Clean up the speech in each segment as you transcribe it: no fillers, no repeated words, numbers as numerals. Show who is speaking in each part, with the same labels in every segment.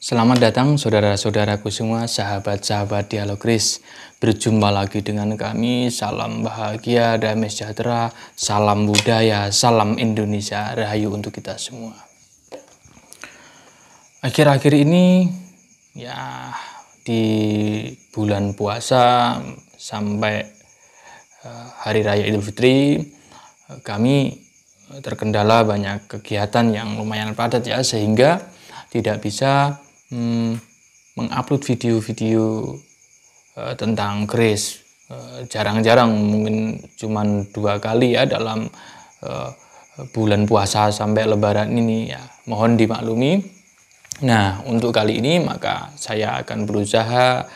Speaker 1: Selamat datang saudara-saudaraku semua, sahabat-sahabat Dialog Kris. Berjumpa lagi dengan kami, salam bahagia, damai sejahtera, salam budaya, salam Indonesia, rahayu untuk kita semua. Akhir-akhir ini, ya di bulan puasa sampai Hari Raya Idul Fitri, kami terkendala banyak kegiatan yang lumayan padat ya, sehingga tidak bisa mengupload video-video tentang Kris. Jarang-jarang, mungkin cuman 2 kali ya dalam bulan puasa sampai lebaran ini ya, mohon dimaklumi. Nah, untuk kali ini maka saya akan berusaha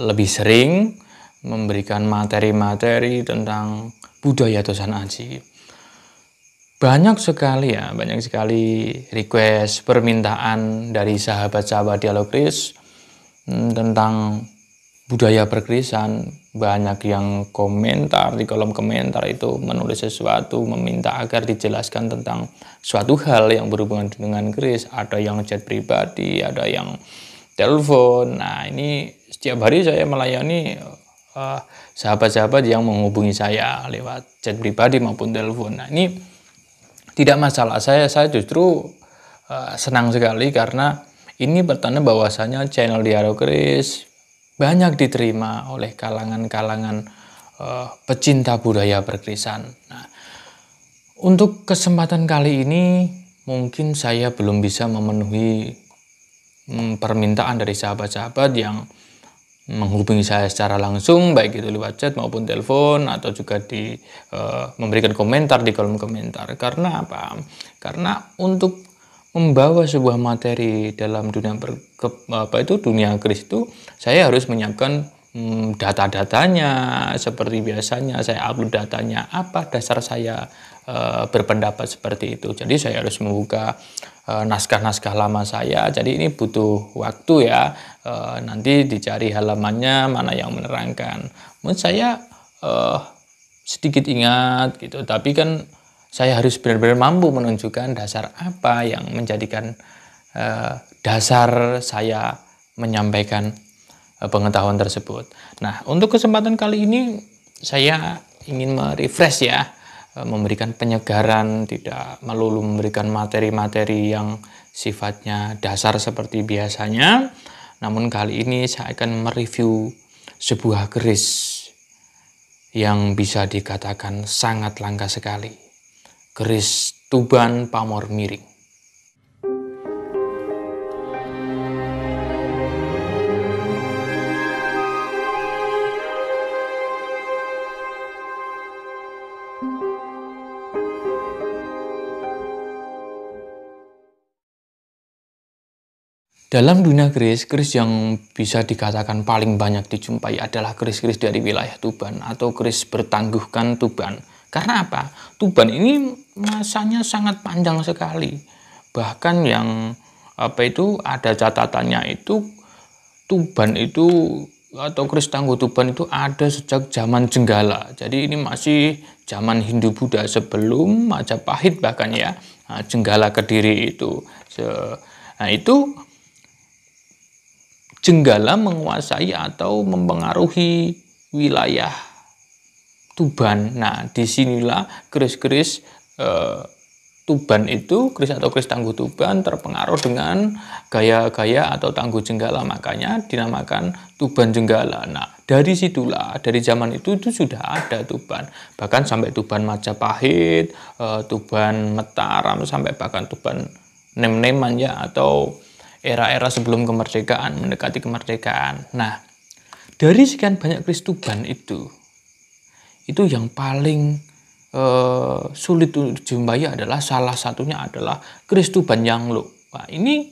Speaker 1: lebih sering memberikan materi-materi tentang budaya Tosan Aji. Banyak sekali request, permintaan dari sahabat-sahabat Dialog Kris tentang budaya perkrisan. Banyak yang komentar di kolom komentar itu menulis sesuatu, meminta agar dijelaskan tentang suatu hal yang berhubungan dengan Kris. Ada yang chat pribadi, ada yang telepon. Nah, ini setiap hari saya melayani sahabat-sahabat yang menghubungi saya lewat chat pribadi maupun telepon. Nah, ini tidak masalah, saya justru senang sekali karena ini bertanda bahwasanya channel Dialog Kris banyak diterima oleh kalangan-kalangan pecinta budaya perkrisan. Nah, untuk kesempatan kali ini mungkin saya belum bisa memenuhi permintaan dari sahabat-sahabat yang menghubungi saya secara langsung, baik itu lewat chat maupun telepon, atau juga memberikan komentar di kolom komentar. Karena apa? Karena untuk membawa sebuah materi dalam dunia dunia Kris itu, saya harus menyiapkan data-datanya. Seperti biasanya saya upload datanya, apa dasar saya berpendapat seperti itu. Jadi saya harus membuka naskah-naskah lama saya. Jadi ini butuh waktu ya. Nanti dicari halamannya mana yang menerangkan. Menurut saya sedikit ingat gitu. Tapi kan saya harus benar-benar mampu menunjukkan dasar apa yang menjadikan dasar saya menyampaikan pengetahuan tersebut. Nah, untuk kesempatan kali ini saya ingin merefresh ya, memberikan penyegaran, tidak melulu memberikan materi-materi yang sifatnya dasar seperti biasanya. Namun kali ini saya akan mereview sebuah keris yang bisa dikatakan sangat langka sekali. Keris Tuban Pamor Miring. Dalam dunia keris yang bisa dikatakan paling banyak dijumpai adalah keris-keris dari wilayah Tuban atau keris bertangguhkan Tuban. Karena apa? Tuban ini masanya sangat panjang sekali. Bahkan yang ada catatannya itu Tuban itu atau keris tangguh Tuban itu ada sejak zaman Jenggala. Jadi ini masih zaman Hindu-Buddha sebelum Majapahit bahkan ya. Jenggala Kediri itu. Nah, itu Jenggala menguasai atau mempengaruhi wilayah Tuban. Nah, disinilah keris-keris Tuban itu, keris atau keris tangguh Tuban terpengaruh dengan gaya-gaya atau tangguh Jenggala. Makanya dinamakan Tuban Jenggala. Nah, dari situlah, dari zaman itu sudah ada Tuban. Bahkan sampai Tuban Majapahit, Tuban Mataram, sampai bahkan Tuban Nem-Neman ya, atau era-era sebelum kemerdekaan, mendekati kemerdekaan. Nah, dari sekian banyak keris Tuban itu yang paling sulit untuk dijumpai adalah salah satunya adalah keris Tuban Yanglo. Nah, ini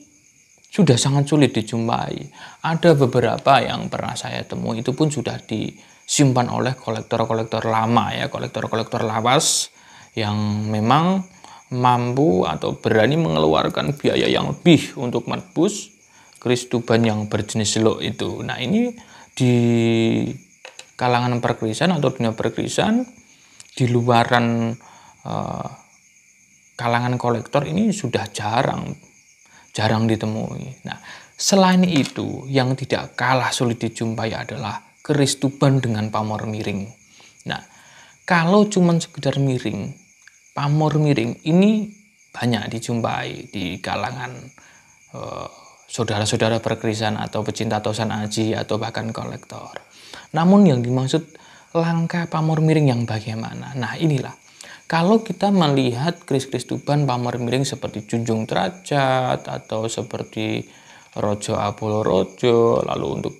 Speaker 1: sudah sangat sulit dijumpai. Ada beberapa yang pernah saya temui itu pun sudah disimpan oleh kolektor-kolektor lama ya, kolektor-kolektor lawas yang memang mampu atau berani mengeluarkan biaya yang lebih untuk menebus keris Tuban yang berjenis selok itu. Nah, ini di kalangan perkrisan atau dunia perkrisan, di luaran kalangan kolektor ini sudah jarang jarang ditemui. Nah, selain itu yang tidak kalah sulit dijumpai adalah keris tuban dengan pamor miring. Nah, kalau cuma sekedar miring, pamor miring ini banyak dijumpai di kalangan saudara-saudara perkerisan atau pecinta tosan aji atau bahkan kolektor. Namun yang dimaksud langka pamor miring yang bagaimana? Nah, inilah. Kalau kita melihat keris-keris tuban pamor miring seperti Junjung Derajat atau seperti Rojo Apolo Rojo, lalu untuk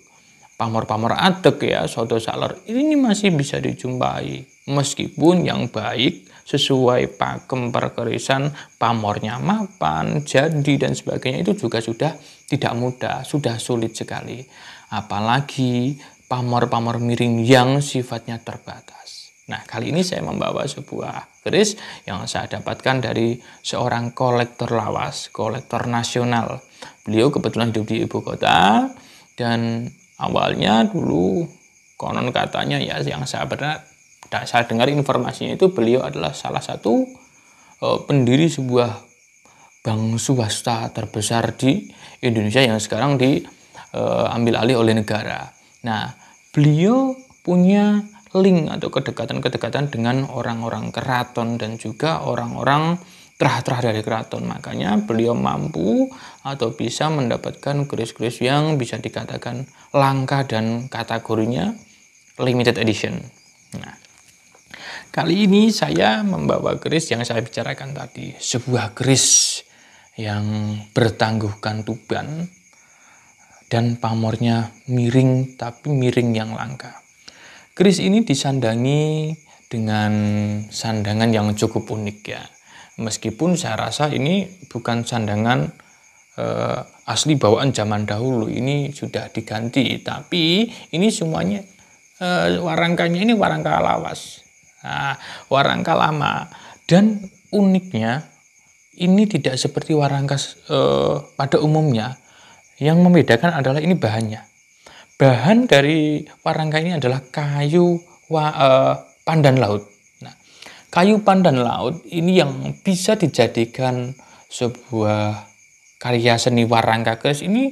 Speaker 1: pamor-pamor adek ya, soto saler, ini masih bisa dijumpai. Meskipun yang baik sesuai pakem perkerisan, pamornya mapan, jadi dan sebagainya itu juga sudah tidak mudah, sudah sulit sekali. Apalagi pamor-pamor miring yang sifatnya terbatas. Nah, kali ini saya membawa sebuah keris yang saya dapatkan dari seorang kolektor lawas, kolektor nasional. Beliau kebetulan hidup di ibu kota dan awalnya dulu konon katanya ya yang saya dengar informasinya itu beliau adalah salah satu pendiri sebuah bank swasta terbesar di Indonesia yang sekarang diambil alih oleh negara. Nah, beliau punya link atau kedekatan-kedekatan dengan orang-orang keraton dan juga orang-orang terah-terah dari keraton. Makanya beliau mampu atau bisa mendapatkan keris-keris yang bisa dikatakan langka dan kategorinya limited edition. Nah, kali ini saya membawa keris yang saya bicarakan tadi. Sebuah keris yang bertangguhkan tuban dan pamornya miring, tapi miring yang langka. Keris ini disandangi dengan sandangan yang cukup unik ya. Meskipun saya rasa ini bukan sandangan asli bawaan zaman dahulu, ini sudah diganti. Tapi ini semuanya warangkanya ini warangka lawas, warangka lama. Dan uniknya ini tidak seperti warangka pada umumnya. Yang membedakan adalah ini bahannya. Bahan dari warangka ini adalah kayu pandan laut. Nah, kayu pandan laut ini yang bisa dijadikan sebuah karya seni warangka keris ini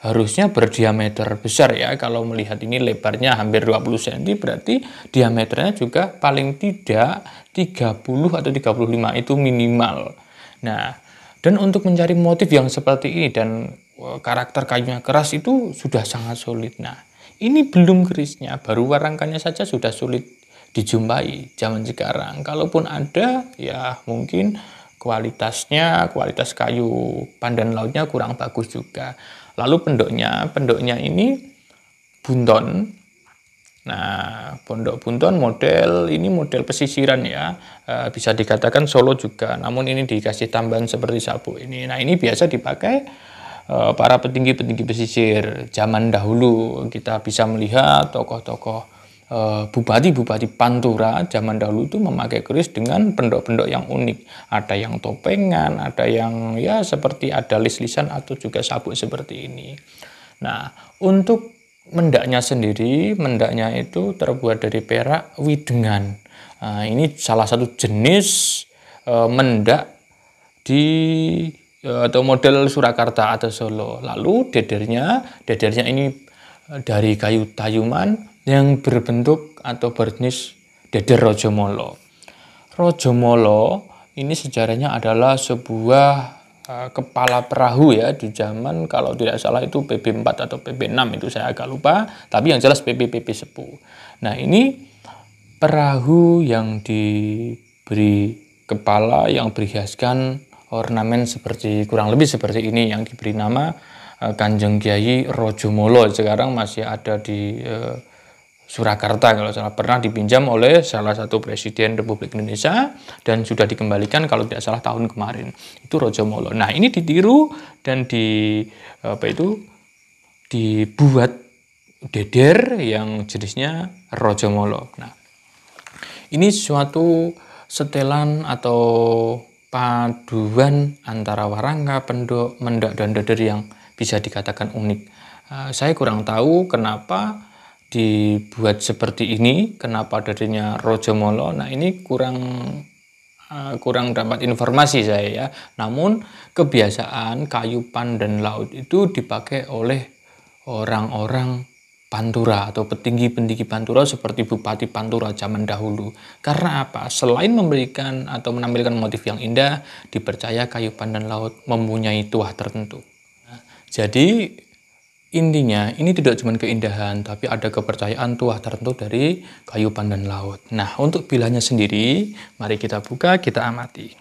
Speaker 1: harusnya berdiameter besar ya. Kalau melihat ini lebarnya hampir 20 cm, berarti diameternya juga paling tidak 30 atau 35 itu minimal. Nah, dan untuk mencari motif yang seperti ini dan karakter kayunya keras itu sudah sangat sulit. Nah, ini belum kerisnya, baru warangkanya saja sudah sulit dijumpai zaman sekarang. Kalaupun ada, ya mungkin kualitas kayu pandan lautnya kurang bagus juga. Lalu pendoknya ini bunton. Nah, pondok bunton model pesisiran ya, bisa dikatakan Solo juga. Namun ini dikasih tambahan seperti sabuk ini. Nah, ini biasa dipakai para petinggi-petinggi pesisir zaman dahulu. Kita bisa melihat tokoh-tokoh bupati-bupati Pantura zaman dahulu itu memakai keris dengan pendok-pendok yang unik. Ada yang topengan, ada yang ya seperti ada lis-lisan atau juga sabuk seperti ini. Nah, untuk mendaknya sendiri, mendaknya itu terbuat dari perak widengan. Nah, ini salah satu jenis mendak atau model Surakarta atau Solo. Lalu dedernya ini dari kayu tayuman yang berbentuk atau berjenis deder Rojomolo. Rojomolo ini sejarahnya adalah sebuah kepala perahu ya di zaman kalau tidak salah itu PB4 atau PB6 itu saya agak lupa, tapi yang jelas PP Sepuh. Nah, ini perahu yang diberi kepala yang berhiaskan ornamen kurang lebih seperti ini yang diberi nama Kanjeng Kyai Rojomolo. Sekarang masih ada di Surakarta kalau salah, pernah dipinjam oleh salah satu presiden Republik Indonesia dan sudah dikembalikan kalau tidak salah tahun kemarin. Itu Rojomolo. Nah, ini ditiru dan dibuat deder yang jenisnya Rojomolo. Nah, ini suatu setelan atau paduan antara warangka, pendok, mendak, dan deder yang bisa dikatakan unik. Saya kurang tahu kenapa dibuat seperti ini, kenapa dedernya Rojomolo. Nah, ini kurang kurang dapat informasi saya ya. Namun kebiasaan kayu pandan laut itu dipakai oleh orang-orang Pantura atau petinggi-petinggi Pantura seperti Bupati Pantura zaman dahulu. Karena apa? Selain memberikan atau menampilkan motif yang indah, dipercaya kayu pandan laut mempunyai tuah tertentu. Nah, jadi intinya ini tidak cuma keindahan, tapi ada kepercayaan tuah tertentu dari kayu pandan laut. Nah, untuk bilahnya sendiri, mari kita buka, kita amati.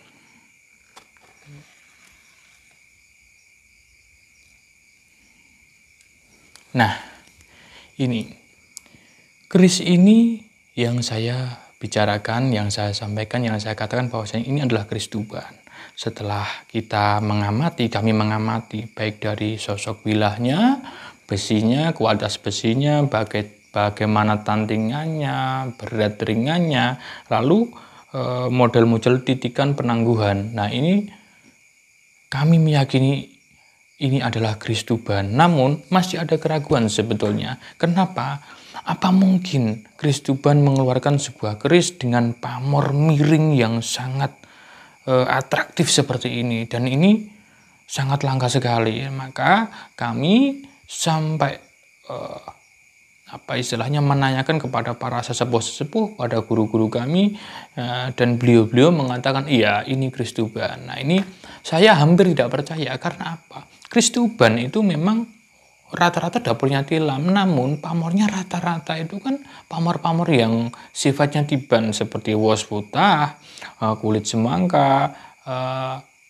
Speaker 1: Nah, ini keris ini yang saya bicarakan, yang saya sampaikan, yang saya katakan bahwasanya ini adalah keris Tuban. Setelah kami mengamati baik dari sosok bilahnya, besinya, kualitas besinya, bagaimana tantingannya, berat ringannya, lalu model muncul titikan penangguhan. Nah, ini kami meyakini ini adalah keris Tuban. Namun masih ada keraguan sebetulnya. Kenapa? Apa mungkin keris Tuban mengeluarkan sebuah keris dengan pamor miring yang sangat atraktif seperti ini? Dan ini sangat langka sekali. Maka kami sampai menanyakan kepada para sesepuh-sesepuh, pada guru-guru kami, dan beliau-beliau mengatakan iya, ini keris Tuban. Nah, ini saya hampir tidak percaya. Karena apa? Keris Tuban itu memang rata-rata dapurnya tilam, namun pamornya rata-rata itu kan pamor-pamor yang sifatnya tiban seperti wos putah, kulit semangka,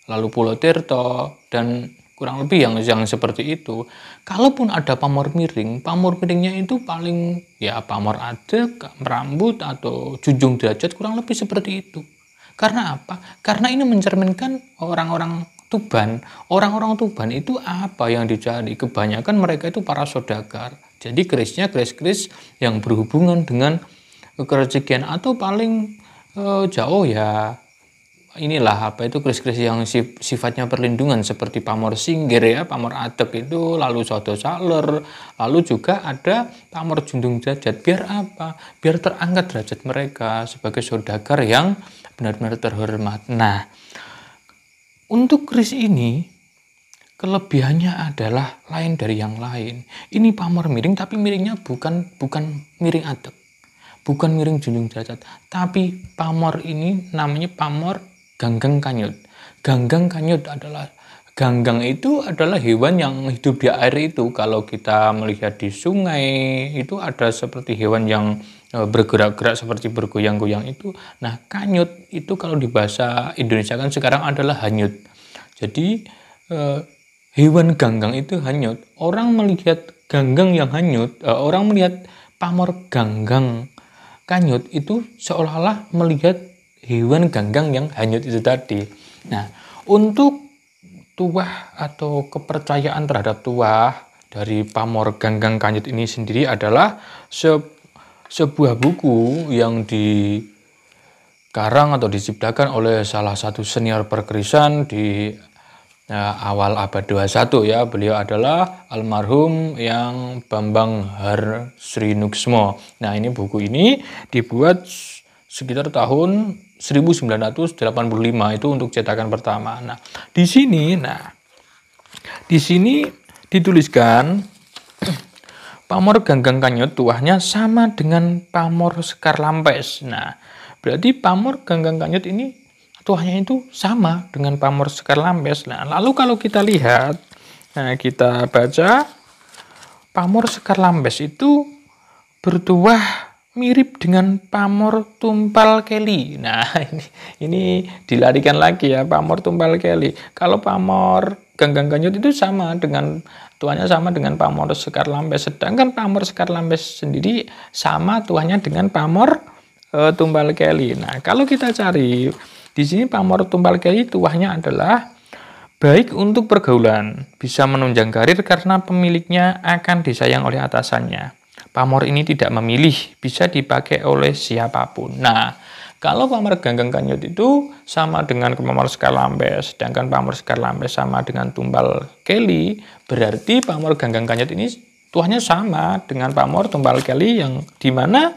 Speaker 1: lalu pulau tirto, dan kurang lebih yang seperti itu. Kalaupun ada pamor miringnya itu paling ya pamor adek, rambut, atau junjung derajat, kurang lebih seperti itu. Karena apa? Karena ini mencerminkan orang-orang Tuban. Orang-orang Tuban itu apa yang dicari? Kebanyakan mereka itu para saudagar. Jadi kerisnya keris-keris yang berhubungan dengan kerezekian, atau paling jauh ya inilah keris-keris yang sifatnya perlindungan seperti pamor singgir ya, pamor adek itu, lalu sodo saler, lalu juga ada pamor junjung derajat. Biar apa? Biar terangkat derajat mereka sebagai saudagar yang benar-benar terhormat. Nah, untuk keris ini kelebihannya adalah lain dari yang lain. Ini pamor miring, tapi miringnya bukan miring adek, bukan miring junjung derajat, tapi pamor ini namanya pamor ganggang kanyut. Ganggang itu adalah hewan yang hidup di air itu. Kalau kita melihat di sungai itu ada seperti hewan yang bergerak-gerak seperti bergoyang-goyang itu. Nah, kanyut itu kalau di bahasa Indonesia kan sekarang adalah hanyut. Jadi hewan ganggang itu hanyut. Orang melihat ganggang yang hanyut, orang melihat pamor ganggang kanyut itu seolah-olah melihat hewan ganggang yang hanyut itu tadi. Nah, untuk tuah atau kepercayaan terhadap tuah dari pamor ganggang kanyut ini sendiri adalah sebuah buku yang dikarang atau diciptakan oleh salah satu senior perkerisan di awal abad 21 ya. Beliau adalah almarhum yang Bambang Harsrinuksmo. Nah, ini buku ini dibuat sekitar tahun 1985 itu untuk cetakan pertama. Nah, di sini dituliskan pamor ganggang kanyut tuahnya sama dengan pamor sekar lampes. Nah, berarti pamor ganggang kanyut ini tuahnya itu sama dengan pamor sekar lampes. Nah, lalu kalau kita lihat, kita baca, pamor sekar lampes itu bertuah mirip dengan pamor tumpal keli. Nah, ini dilarikan lagi ya, pamor tumpal keli. Kalau pamor ganggang kanyut itu tuahnya sama dengan pamor sekar lampes. Sedangkan pamor sekar lampes sendiri sama tuahnya dengan pamor tumpal keli. Nah, kalau kita cari di sini pamor tumpal keli tuahnya adalah baik untuk pergaulan, bisa menunjang karir karena pemiliknya akan disayang oleh atasannya. Pamor ini tidak memilih, bisa dipakai oleh siapapun. Nah, kalau pamor ganggang kanyut itu sama dengan pamor sekar lampes, sedangkan pamor sekar lampes sama dengan tumpal keli, berarti pamor ganggang kanyut ini tuahnya sama dengan pamor tumpal keli, yang dimana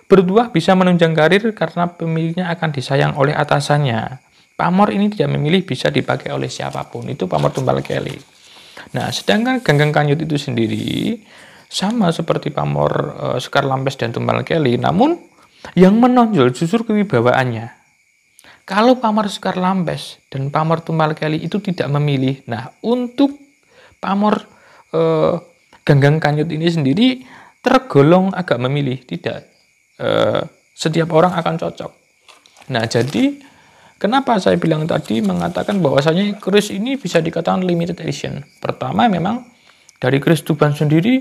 Speaker 2: Bertuah bisa menunjang karir karena pemiliknya akan disayang oleh atasannya. Pamor ini tidak memilih, bisa dipakai oleh siapapun. Itu pamor tumbal keli. Nah, sedangkan ganggang kanyut itu sendiri sama seperti pamor sekar lampes dan tumbal keli, namun yang menonjol justru kewibawaannya. Kalau pamor sekar lampes dan pamor tumbal keli itu tidak memilih. Nah, untuk pamor ganggang kanyut ini sendiri tergolong agak memilih, tidak. Setiap orang akan cocok. Nah, jadi kenapa saya bilang tadi mengatakan bahwasanya keris ini bisa dikatakan limited edition. Pertama, memang dari keris tuban sendiri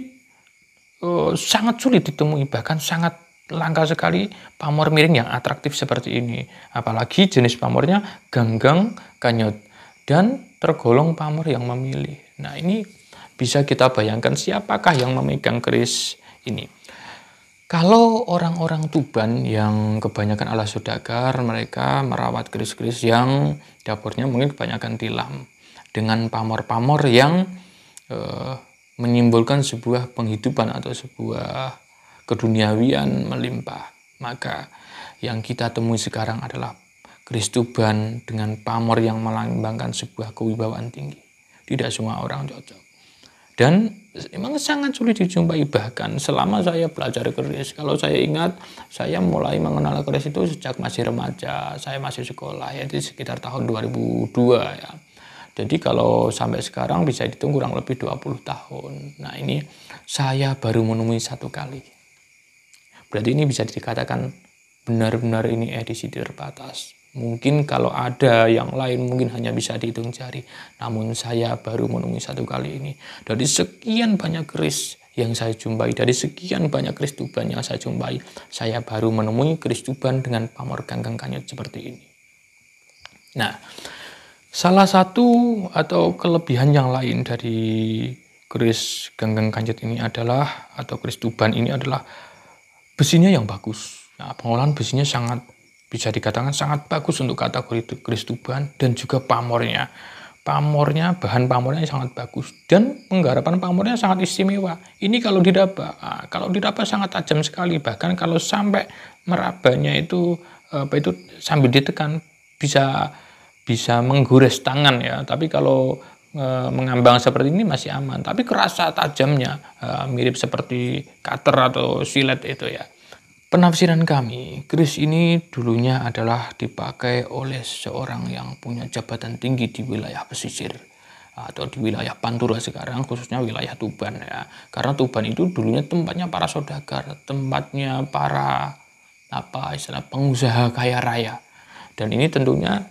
Speaker 2: sangat sulit ditemui, bahkan sangat langka sekali pamor miring yang atraktif seperti ini. Apalagi jenis pamornya ganggang kanyut dan tergolong pamor yang memilih. Nah, ini bisa kita bayangkan siapakah yang memegang keris ini. Kalau orang-orang Tuban yang kebanyakan ala saudagar, mereka merawat keris-keris yang dapurnya mungkin kebanyakan tilam. Dengan pamor-pamor yang menyimbolkan sebuah penghidupan atau sebuah keduniawian melimpah. Maka yang kita temui sekarang adalah keris Tuban dengan pamor yang melambangkan sebuah kewibawaan tinggi. Tidak semua orang cocok. Dan memang sangat sulit dijumpai, bahkan selama saya belajar keris. Kalau saya ingat, saya mulai mengenal keris itu sejak masih remaja, saya masih sekolah, yaitu sekitar tahun 2002 ya. Jadi kalau sampai sekarang bisa dihitung kurang lebih 20 tahun. Nah, ini saya baru menemui satu kali. Berarti ini bisa dikatakan benar-benar ini edisi terbatas. Mungkin kalau ada yang lain mungkin hanya bisa dihitung jari. Namun saya baru menemui satu kali ini. Dari sekian banyak keris yang saya jumpai, dari sekian banyak keris Tuban yang saya jumpai, saya baru menemui keris Tuban dengan pamor ganggang kanyut seperti ini. Nah, salah satu atau kelebihan yang lain dari keris ganggang kanyut ini adalah, atau keris Tuban ini adalah besinya yang bagus. Nah, pengolahan besinya sangat bisa dikatakan sangat bagus untuk kategori keris Tuban, dan juga pamornya. Bahan pamornya sangat bagus, dan penggarapan pamornya sangat istimewa. Ini kalau diraba sangat tajam sekali, bahkan kalau sampai merabanya itu sambil ditekan bisa menggores tangan ya. Tapi kalau mengambang seperti ini masih aman, tapi kerasa tajamnya, mirip seperti cutter atau silet itu ya. Penafsiran kami, keris ini dulunya adalah dipakai oleh seorang yang punya jabatan tinggi di wilayah pesisir atau di wilayah Pantura sekarang, khususnya wilayah Tuban ya. Karena Tuban itu dulunya tempatnya para saudagar, tempatnya para pengusaha kaya raya. Dan ini tentunya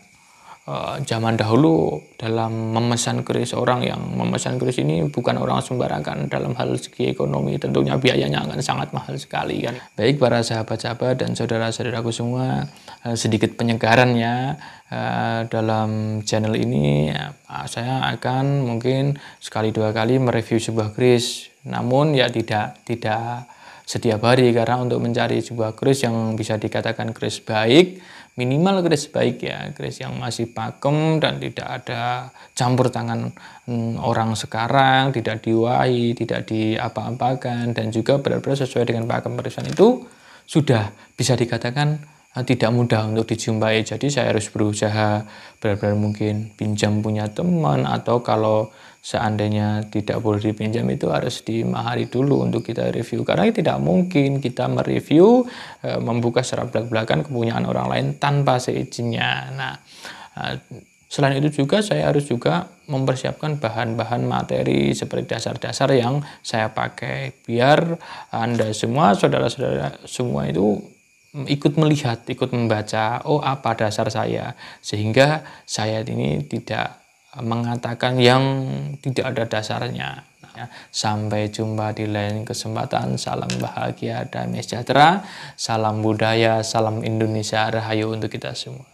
Speaker 2: zaman dahulu dalam memesan keris, orang yang memesan keris ini bukan orang sembarangan. Dalam hal segi ekonomi tentunya biayanya akan sangat mahal sekali kan. Baik para sahabat-sahabat dan saudara-saudaraku semua, sedikit penyegaran ya dalam channel ini. Saya akan mungkin sekali dua kali mereview sebuah keris, namun ya tidak setiap hari, karena untuk mencari sebuah keris yang bisa dikatakan keris baik, minimal keris baik ya, keris yang masih pakem dan tidak ada campur tangan orang sekarang, tidak diwai, tidak diapa-apakan, dan juga benar-benar sesuai dengan pakem perisan, itu sudah bisa dikatakan tidak mudah untuk dijumpai. Jadi saya harus berusaha benar-benar mungkin pinjam punya teman, atau kalau seandainya tidak boleh dipinjam itu harus dimahari dulu untuk kita review, karena tidak mungkin kita mereview membuka secara belak-belakan kepunyaan orang lain tanpa seizinnya. Nah, selain itu juga saya harus juga mempersiapkan bahan-bahan materi seperti dasar-dasar yang saya pakai, biar Anda semua, saudara-saudara semua itu ikut melihat, ikut membaca, oh apa dasar saya, sehingga saya ini tidak mengatakan yang tidak ada dasarnya. Sampai jumpa di lain kesempatan. Salam bahagia, damai sejahtera, salam budaya, salam Indonesia, rahayu untuk kita semua.